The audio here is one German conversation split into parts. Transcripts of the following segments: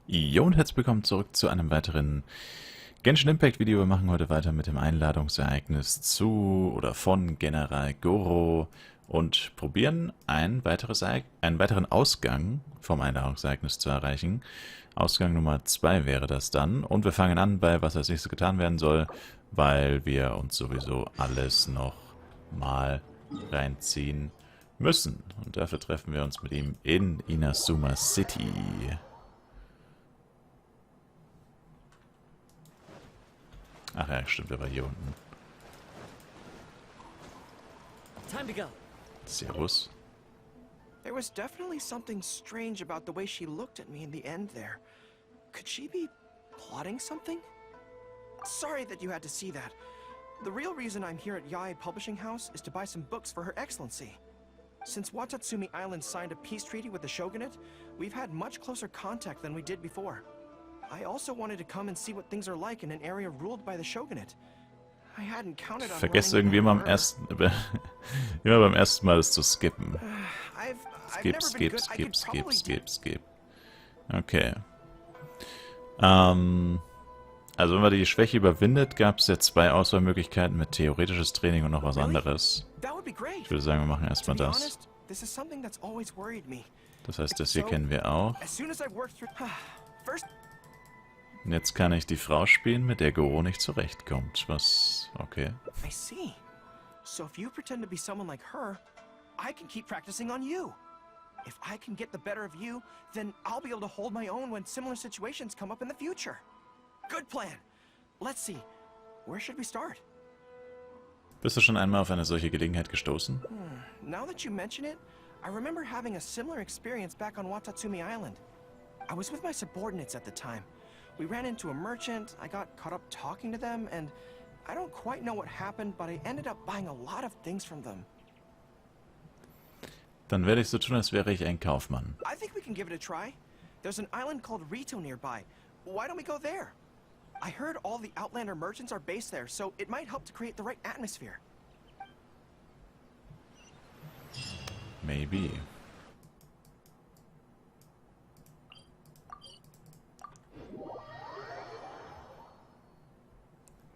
Jo und herzlich willkommen zurück zu einem weiteren Genshin Impact Video. Wir machen heute weiter mit dem Einladungsereignis zu oder von General Gorou und probieren einen weiteren Ausgang vom Einladungsereignis zu erreichen. Ausgang Nummer 2 wäre das dann. Und wir fangen an bei was als nächstes getan werden soll, weil wir uns sowieso alles noch mal reinziehen müssen. Und dafür treffen wir uns mit ihm in Inazuma City. Ach ja, stimmt, er war hier unten. Time to go. Servus. There was definitely something strange about the way she looked at me in the end there. Could she be plotting something? Sorry that you had to see that. The real reason I'm here at Yae Publishing House is to buy some books for Her Excellency. Since Watatsumi Island signed a peace treaty with the shogunate, we've had much closer contact than we did before. I also wanted to come and see what things are like in an area ruled by the shogunate. I hadn't counted on Vergesst running irgendwie into immer her. immer beim ersten Mal das zu skippen. I've Skip, never been skip, good. I skip, could skip, probably skip, skip. Okay. Also wenn man die Schwäche überwindet, gab es ja zwei Auswahlmöglichkeiten mit theoretisches Training und noch was anderes. That would be great. Ich würde sagen, wir machen To erstmal be das. honest, this is something that's always worried me. Das heißt, das hier So, kennen wir auch. As soon as I've worked through first Und jetzt kann ich die Frau spielen, mit der Gorou nicht zurechtkommt. Was? Okay. I see. So if you pretend to be someone like her, I can keep practicing on you. If I can get the better of you, then I'll be able to hold my own when similar situations come up in the future. Good plan. Let's see. Where should we start? Bist du schon einmal auf eine solche Gelegenheit gestoßen? Now that you mention it, I remember having a similar experience back on Watatsumi Island. I was with my subordinates at the time. We ran into a merchant, I got caught up talking to them, and I don't quite know what happened, but I ended up buying a lot of things from them. Dann werde ich so tun, als wäre ich ein Kaufmann. I think we can give it a try. There's an island called Rito nearby. Why don't we go there? I heard all the Outlander merchants are based there, so it might help to create the right atmosphere. Maybe.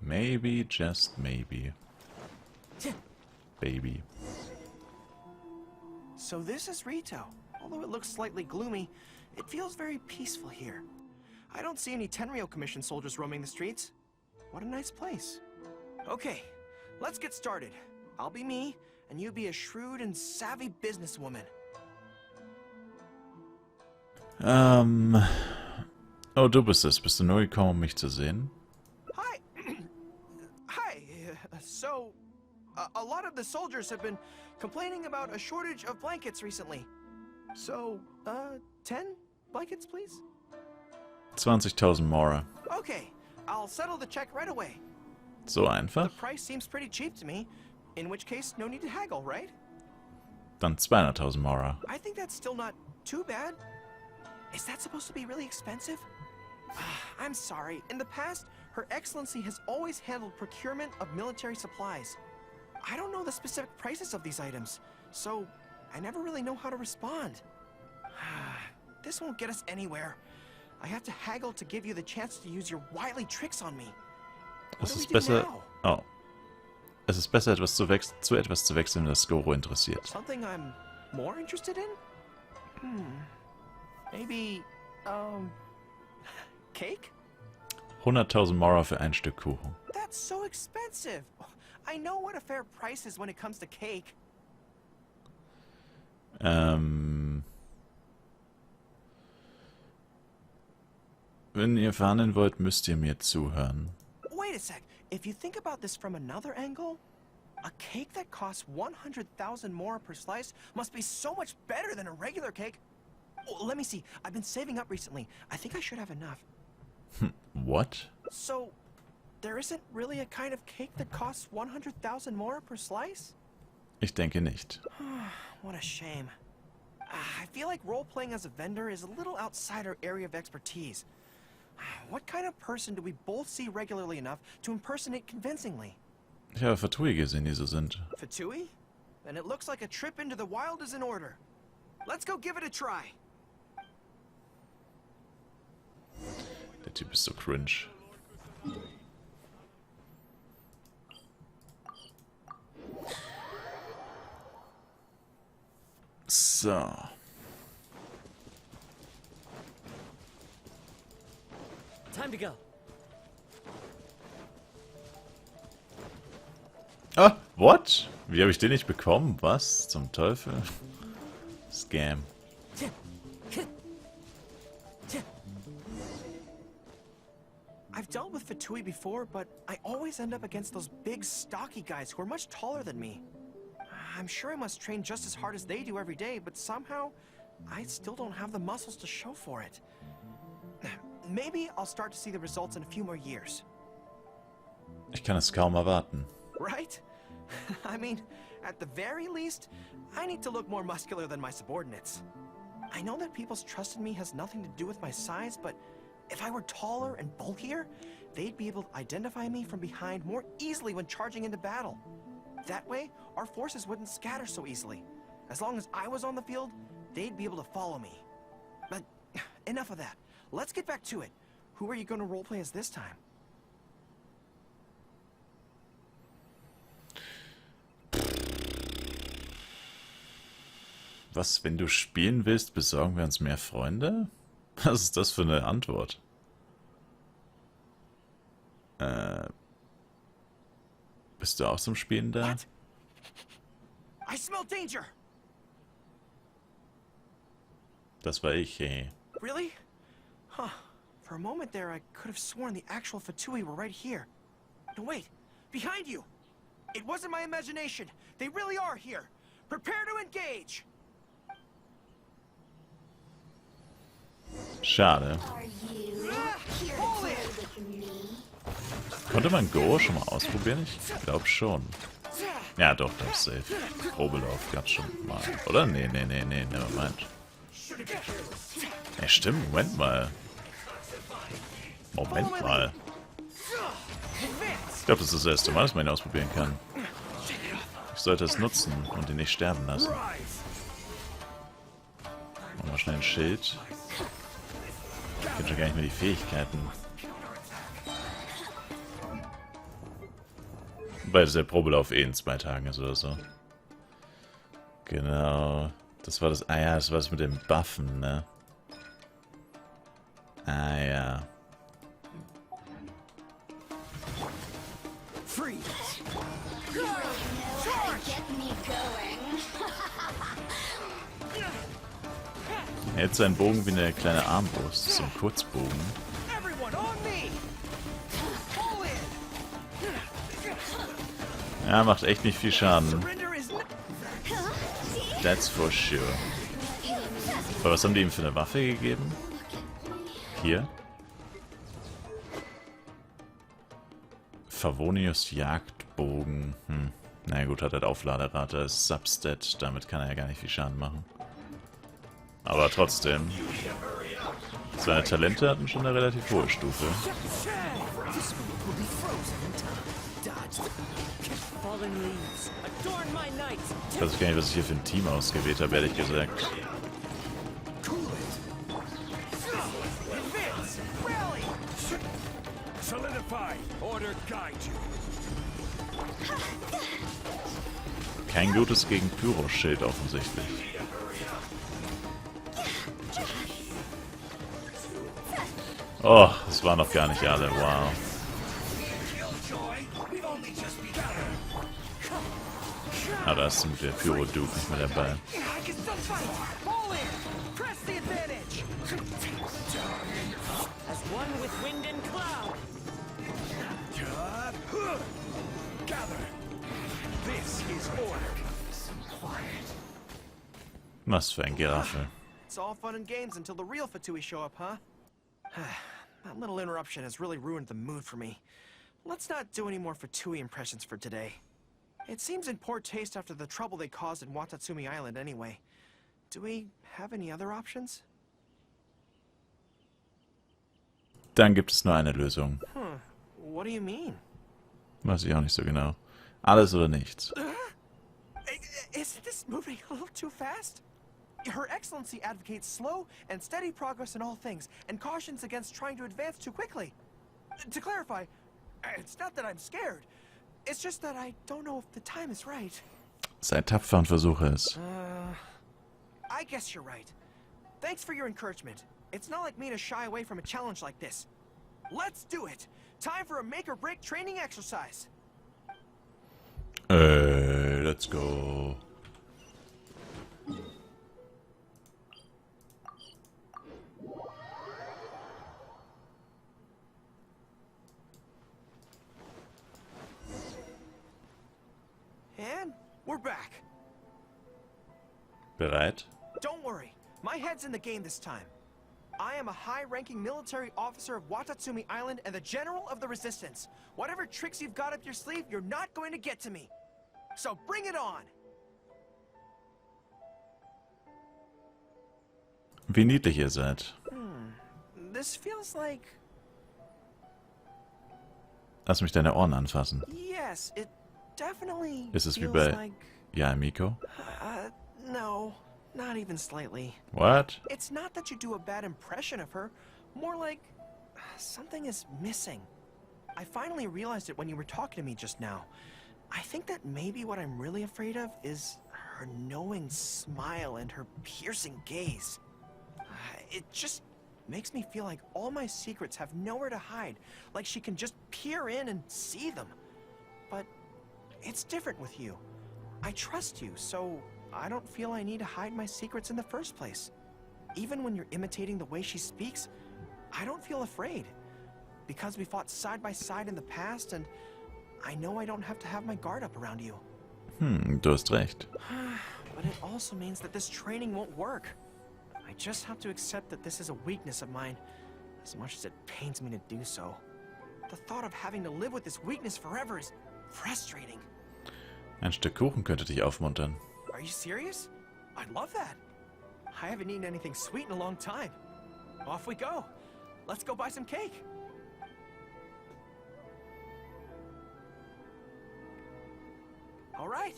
Maybe, just maybe. Baby. So this is Rito. Although it looks slightly gloomy, it feels very peaceful here. I don't see any Tenryou Commission soldiers roaming the streets. What a nice place. Okay, let's get started. I'll be me, and you be a shrewd and savvy businesswoman. Oh, du bist es. Bist du nur gekommen, um mich zu sehen? Hi. Hi. So, a lot of the soldiers have been complaining about a shortage of blankets recently. So, 10 blankets, please? 20.000 Mora. Okay, I'll settle the check right away. So The einfach? price seems pretty cheap to me, in which case, no need to haggle, right? Dann 200.000 Mora. I think that's still not too bad. Is that supposed to be really expensive? I'm sorry. In the past, Her Excellency has always handled procurement of military supplies. I don't know the specific prices of these items, so I never really know how to respond. This won't get us anywhere. I have to haggle to give you the chance to use your wily tricks on me. What Es do we ist do besser... now? Oh. Es ist besser, etwas zu etwas zu wechseln, das Gorou interessiert. Something I'm more interested in? Maybe, cake? 100.000 Mora für ein Stück Kuchen. That's so expensive. I know what a fair price is when it comes to cake. Wenn ihr verhandeln wollt, müsst ihr mir zuhören. Wait a sec. If you think about this from another angle, a cake that costs 100,000 more per slice must be so much better than a regular cake. Oh, let me see. I've been saving up recently. I think I should have enough. What? So, there isn't really a kind of cake that costs 100,000 more per slice? Ich denke nicht. What a shame. I feel like role-playing as a vendor is a little outside our area of expertise. What kind of person do we both see regularly enough to impersonate convincingly? Ich habe Vertue gesehen, die so sind. Fatui? Then it looks like a trip into the wild is in order. Let's go give it a try. Der Typ ist so cringe. So. Time to go. Ah, what? Wie habe ich den nicht bekommen? Was zum Teufel? Scam. I've dealt with Fatui before, but I always end up against those big, stocky guys who are much taller than me. I'm sure I must train just as hard as they do every day, but somehow I still don't have the muscles to show for it. Maybe I'll start to see the results in a few more years. Ich kann es kaum erwarten. Right? I mean, at the very least, I need to look more muscular than my subordinates. I know that people's trust in me has nothing to do with my size, but if I were taller and bulkier, they'd be able to identify me from behind more easily when charging into battle. That way, our forces wouldn't scatter so easily. As long as I was on the field, they'd be able to follow me. But enough of that. Let's get back to it. Who are you going to roleplay as this time? Was, wenn du spielen willst, besorgen wir uns mehr Freunde? Was ist das für eine Antwort? Bist du auch zum Spielen da? What? I smell danger. Das war ich, hey. Really? Huh. For a moment there, I could have sworn the actual Fatui were right here. No, wait. Behind you! It wasn't my imagination. They really are here. Prepare to engage! Schade. Konnte man Go schon mal ausprobieren? Ich glaube schon. Ja, doch, das ist safe. Probelauf gab's schon mal. Oder? Nee, nevermind. Ja, stimmt, Moment mal. Ich glaube, das ist das erste Mal, dass man ihn ausprobieren kann. Ich sollte es nutzen und ihn nicht sterben lassen. Machen wir schnell ein Schild. Ich kenne schon gar nicht mehr die Fähigkeiten. Wobei das der Probelauf eh in 2 Tagen ist oder so. Genau. Das war das. Ah ja, das war das mit dem Buffen, ne? Ah ja. Er hat seinen Bogen wie eine kleine Armbrust. Das ist so ein Kurzbogen. Ja, macht echt nicht viel Schaden. That's for sure. Aber was haben die ihm für eine Waffe gegeben? Hier. Favonius Jagdbogen. Na gut, hat halt Aufladerate, ist Substat. Damit kann er ja gar nicht viel Schaden machen. Aber trotzdem. Seine Talente hatten schon eine relativ hohe Stufe. Ich weiß gar nicht, was ich hier für ein Team ausgewählt habe, ehrlich gesagt. Kein gutes gegen Pyroschild offensichtlich. Oh, das waren noch gar nicht alle, wow. Ah, da ist der Pyro-Dude nicht mehr dabei. Was für ein Giraffe. It's all fun and games until the real Fatui show up, huh? That little interruption has really ruined the mood for me. Let's not do any more Fatui impressions for today. It seems in poor taste after the trouble they caused in Watatsumi Island anyway. Do we have any other options? Dann gibt es nur eine Lösung. What do you mean? Weiß ich auch nicht so genau. Alles oder nichts. Isn't this moving a little too fast? Her Excellency advocates slow and steady progress in all things, and cautions against trying to advance too quickly. To clarify, it's not that I'm scared. It's just that I don't know if the time is right. Sei tapfer und versuche es. I guess you're right. Thanks for your encouragement. It's not like me to shy away from a challenge like this. Let's do it! Time for a make-or-break training exercise! Let's go. And we're back. Bereit? Don't worry, my head's in the game this time. I am a high-ranking military officer of Watatsumi Island and the General of the Resistance. Whatever tricks you've got up your sleeve, you're not going to get to me. So bring it on! Wie niedlich ihr seid. This feels like... Lass mich deine Ohren anfassen. Yes, it definitely Ist es wie feels bei like... Ja, Miko? No, not even slightly. What? It's not that you do a bad impression of her, more like something is missing. I finally realized it when you were talking to me just now. I think that maybe what I'm really afraid of is her knowing smile and her piercing gaze. It just makes me feel like all my secrets have nowhere to hide, like she can just peer in and see them. But it's different with you. I trust you, so I don't feel I need to hide my secrets in the first place. Even when you're imitating the way she speaks, I don't feel afraid. Because we fought side by side in the past, and I know I don't have to have my guard up around you. Du hast recht. But it also means that this training won't work. I just have to accept that this is a weakness of mine, as much as it pains me to do so. The thought of having to live with this weakness forever is frustrating. Ein Stück Kuchen könnte dich aufmuntern. Are you serious? I'd love that. I haven't eaten anything sweet in a long time. Off we go. Let's go buy some cake. All right.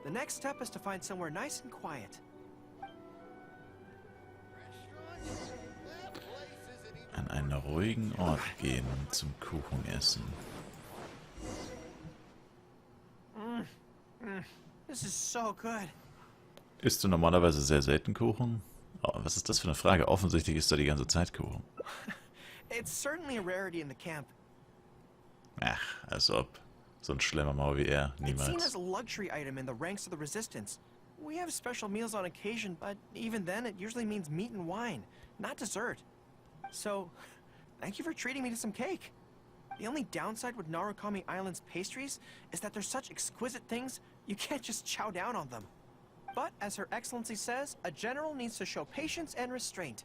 The next step is to find somewhere nice and quiet. An einen ruhigen Ort gehen zum Kuchenessen. This is so good. Isst du normalerweise sehr selten Kuchen? Oh, was ist das für eine Frage? Offensichtlich isst du die ganze Zeit Kuchen. It's certainly a rarity in the camp. Ach, als ob. So ein schlimmer Maul wie er. It's seen Niemals. as a luxury item in the ranks of the Resistance. We have special meals on occasion, but even then it usually means meat and wine, not dessert. So, thank you for treating me to some cake. The only downside with Narukami Island's pastries is that they're such exquisite things, you can't just chow down on them. But, as Her Excellency says, a general needs to show patience and restraint.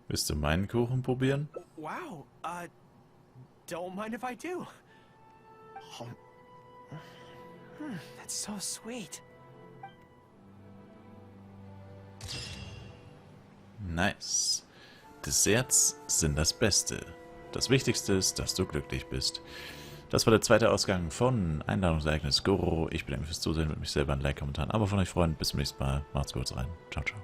Willst du meinen Kuchen probieren? Wow, don't mind if I do. That's so sweet. Nice. Desserts sind das Beste. Das Wichtigste ist, dass du glücklich bist. Das war der zweite Ausgang von Einladungsereignis Gorou. Ich bedanke mich fürs Zusehen, würde mich selber ein Like, Kommentar, ein Abo von euch freuen. Bis zum nächsten Mal. Macht's gut rein. Ciao, ciao.